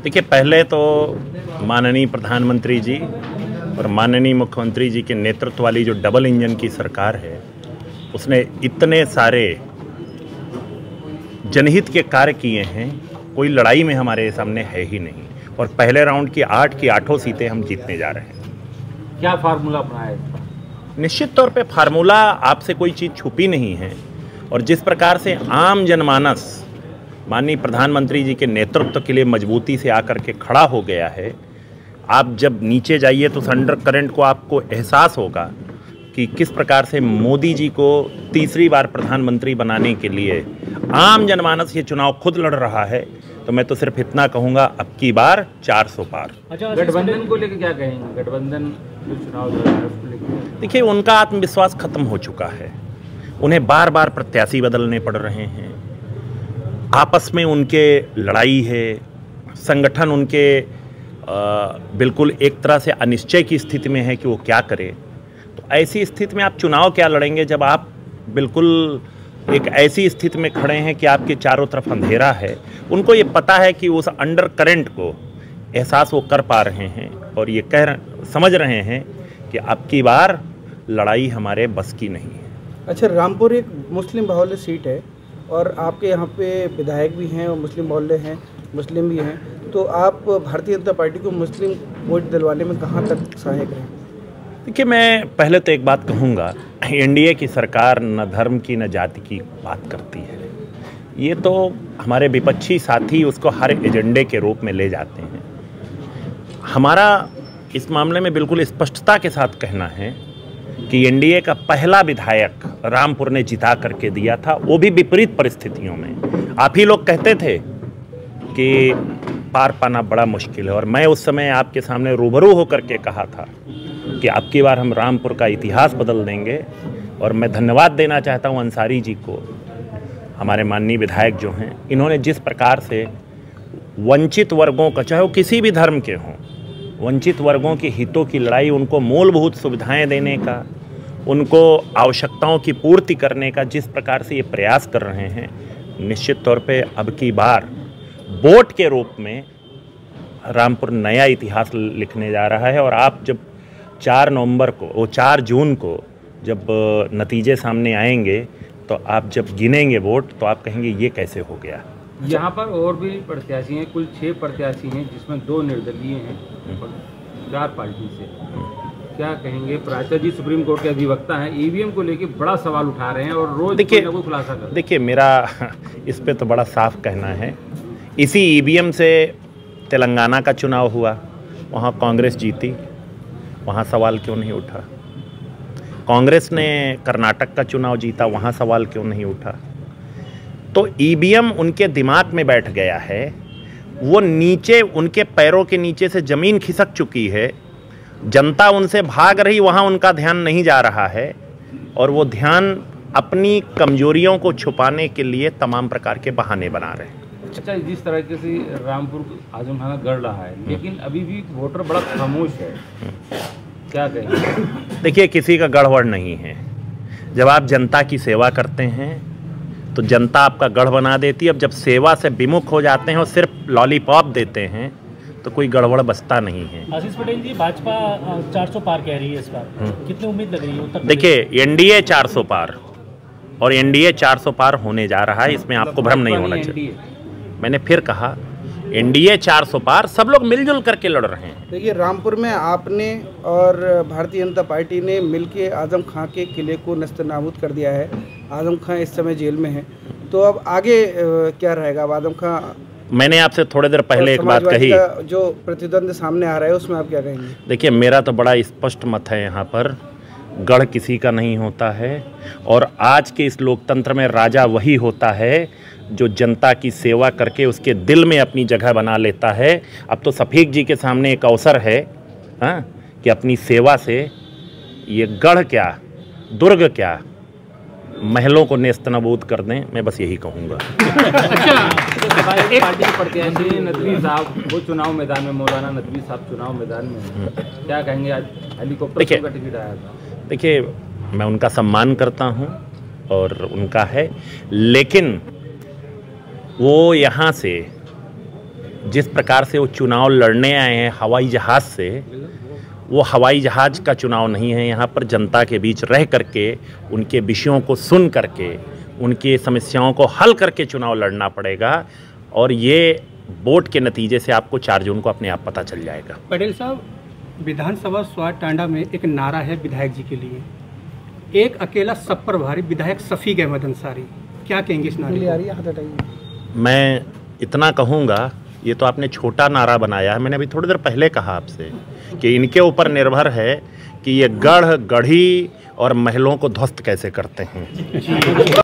देखिए, पहले तो माननीय प्रधानमंत्री जी और माननीय मुख्यमंत्री जी के नेतृत्व वाली जो डबल इंजन की सरकार है, उसने इतने सारे जनहित के कार्य किए हैं, कोई लड़ाई में हमारे सामने है ही नहीं। और पहले राउंड की 8 की 8 सीटें हम जीतने जा रहे हैं। क्या फार्मूला अपनाया है इसका? निश्चित तौर पे फार्मूला आपसे कोई चीज़ छुपी नहीं है। और जिस प्रकार से आम जनमानस माननीय प्रधानमंत्री जी के नेतृत्व के लिए मजबूती से आकर के खड़ा हो गया है, आप जब नीचे जाइए तो अंडर करंट को आपको एहसास होगा कि किस प्रकार से मोदी जी को तीसरी बार प्रधानमंत्री बनाने के लिए आम जनमानस ये चुनाव खुद लड़ रहा है। तो मैं तो सिर्फ इतना कहूँगा, अब की बार 400 पार। अच्छा, गठबंधन को लेकर क्या कहेंगे? गठबंधन जो चुनाव लड़ रहा है उसको लेकर देखिए, उनका आत्मविश्वास खत्म हो चुका है। उन्हें बार बार प्रत्याशी बदलने पड़ रहे हैं, आपस में उनके लड़ाई है, संगठन उनके बिल्कुल एक तरह से अनिश्चय की स्थिति में है कि वो क्या करे। तो ऐसी स्थिति में आप चुनाव क्या लड़ेंगे जब आप बिल्कुल एक ऐसी स्थिति में खड़े हैं कि आपके चारों तरफ अंधेरा है। उनको ये पता है कि उस अंडर करंट को एहसास वो कर पा रहे हैं और ये समझ रहे हैं कि अब की बार लड़ाई हमारे बस की नहीं है। अच्छा, रामपुर एक मुस्लिम बाहुल्य सीट है और आपके यहाँ पे विधायक भी हैं और मुस्लिम बाहुल्य हैं, मुस्लिम भी हैं, तो आप भारतीय जनता पार्टी को मुस्लिम वोट दिलवाने में कहाँ तक सहायक रहें? देखिए, मैं पहले तो एक बात कहूँगा, एनडीए की सरकार न धर्म की न जाति की बात करती है। ये तो हमारे विपक्षी साथी उसको हर एजेंडे के रूप में ले जाते हैं। हमारा इस मामले में बिल्कुल स्पष्टता के साथ कहना है कि एनडीए का पहला विधायक रामपुर ने जिता करके दिया था, वो भी विपरीत परिस्थितियों में। आप ही लोग कहते थे कि पार पाना बड़ा मुश्किल है, और मैं उस समय आपके सामने रूबरू होकर के कहा था कि अब की बार हम रामपुर का इतिहास बदल देंगे। और मैं धन्यवाद देना चाहता हूं अंसारी जी को, हमारे माननीय विधायक जो हैं, इन्होंने जिस प्रकार से वंचित वर्गों का, चाहे वो किसी भी धर्म के हों, वंचित वर्गों के हितों की लड़ाई, उनको मूलभूत सुविधाएं देने का, उनको आवश्यकताओं की पूर्ति करने का जिस प्रकार से ये प्रयास कर रहे हैं, निश्चित तौर पे अब की बार वोट के रूप में रामपुर नया इतिहास लिखने जा रहा है। और आप जब 4 नवंबर को, वो 4 जून को जब नतीजे सामने आएंगे, तो आप जब गिनेंगे वोट तो आप कहेंगे ये कैसे हो गया। यहाँ पर और भी प्रत्याशी हैं, कुल 6 प्रत्याशी हैं, जिसमें 2 निर्दलीय हैं और 4 पार्टी से। क्या कहेंगे? प्राचार्य जी सुप्रीम कोर्ट के अधिवक्ता हैं, ईवीएम को लेकर बड़ा सवाल उठा रहे हैं और रोज कोई ना कोई खुलासा कर। देखिए, मेरा इस पे तो बड़ा साफ कहना है, इसी ईवीएम से तेलंगाना का चुनाव हुआ, वहाँ कांग्रेस जीती, वहाँ सवाल क्यों नहीं उठा? कांग्रेस ने कर्नाटक का चुनाव जीता, वहाँ सवाल क्यों नहीं उठा? तो ईवीएम उनके दिमाग में बैठ गया है, वो नीचे उनके पैरों के नीचे से ज़मीन खिसक चुकी है, जनता उनसे भाग रही, वहाँ उनका ध्यान नहीं जा रहा है, और वो ध्यान अपनी कमजोरियों को छुपाने के लिए तमाम प्रकार के बहाने बना रहे हैं। अच्छा, जिस तरीके से रामपुर आजम खाना गढ़ रहा है, लेकिन अभी भी वोटर बड़ा खामोश है, क्या कहेंगे? देखिए, किसी का गढ़वड़ नहीं है। जब आप जनता की सेवा करते हैं तो जनता आपका गढ़ बना देती है। अब जब सेवा से विमुख हो जाते हैं और सिर्फ लॉलीपॉप देते हैं तो कोई गड़बड़ बचता नहीं है। आशीष पटेल जी, भाजपा 400 पार कह रही है इस बार, कितनी उम्मीद लग रही है? उत्तर देखिए, एनडीए 400 पार, और एनडीए 400 पार होने जा रहा है, इसमें आपको भ्रम नहीं होना चाहिए। मैंने फिर कहा, एनडीए 400 पार, सब लोग मिलजुल करके लड़ रहे हैं। देखिए, रामपुर में आपने और भारतीय जनता पार्टी ने मिलके आजम खां के किले को नस्तनाबूद कर दिया है। आजम खां इस समय जेल में है, तो अब आगे क्या रहेगा? अब आजम खां, मैंने आपसे थोड़ी देर पहले एक बात कही, जो प्रतिद्वंद सामने आ रहा है उसमें आप क्या कहेंगे? देखिए, मेरा तो बड़ा स्पष्ट मत है, यहाँ पर गढ़ किसी का नहीं होता है, और आज के इस लोकतंत्र में राजा वही होता है जो जनता की सेवा करके उसके दिल में अपनी जगह बना लेता है। अब तो सफीक जी के सामने एक अवसर है, हाँ, कि अपनी सेवा से ये गढ़ क्या, दुर्ग क्या, महलों को नेस्तनाबूद कर दें। मैं बस यही कहूँगा। एक पार्टी के प्रत्याशी नदवी साहब, वो चुनाव मैदान में, मौलाना नदवी साहब चुनाव मैदान में, क्या कहेंगे? आज हेलीकॉप्टर का टिकट आया था। देखिए, मैं उनका सम्मान करता हूँ और उनका है, लेकिन वो यहाँ से जिस प्रकार से वो चुनाव लड़ने आए हैं हवाई जहाज़ से, वो हवाई जहाज़ का चुनाव नहीं है। यहाँ पर जनता के बीच रह करके, उनके विषयों को सुन करके, उनकी समस्याओं को हल करके चुनाव लड़ना पड़ेगा। और ये वोट के नतीजे से आपको 4 जून को अपने आप पता चल जाएगा। पटेल साहब, विधानसभा स्वाद टांडा में एक नारा है विधायक जी के लिए, एक अकेला सब पर भारी विधायक शफीक अहमद अंसारी, क्या कहेंगे इस नारे को? मैं इतना कहूँगा, ये तो आपने छोटा नारा बनाया है। मैंने अभी थोड़ी देर पहले कहा आपसे कि इनके ऊपर निर्भर है कि ये गढ़ गढ़ी और महलों को ध्वस्त कैसे करते हैं।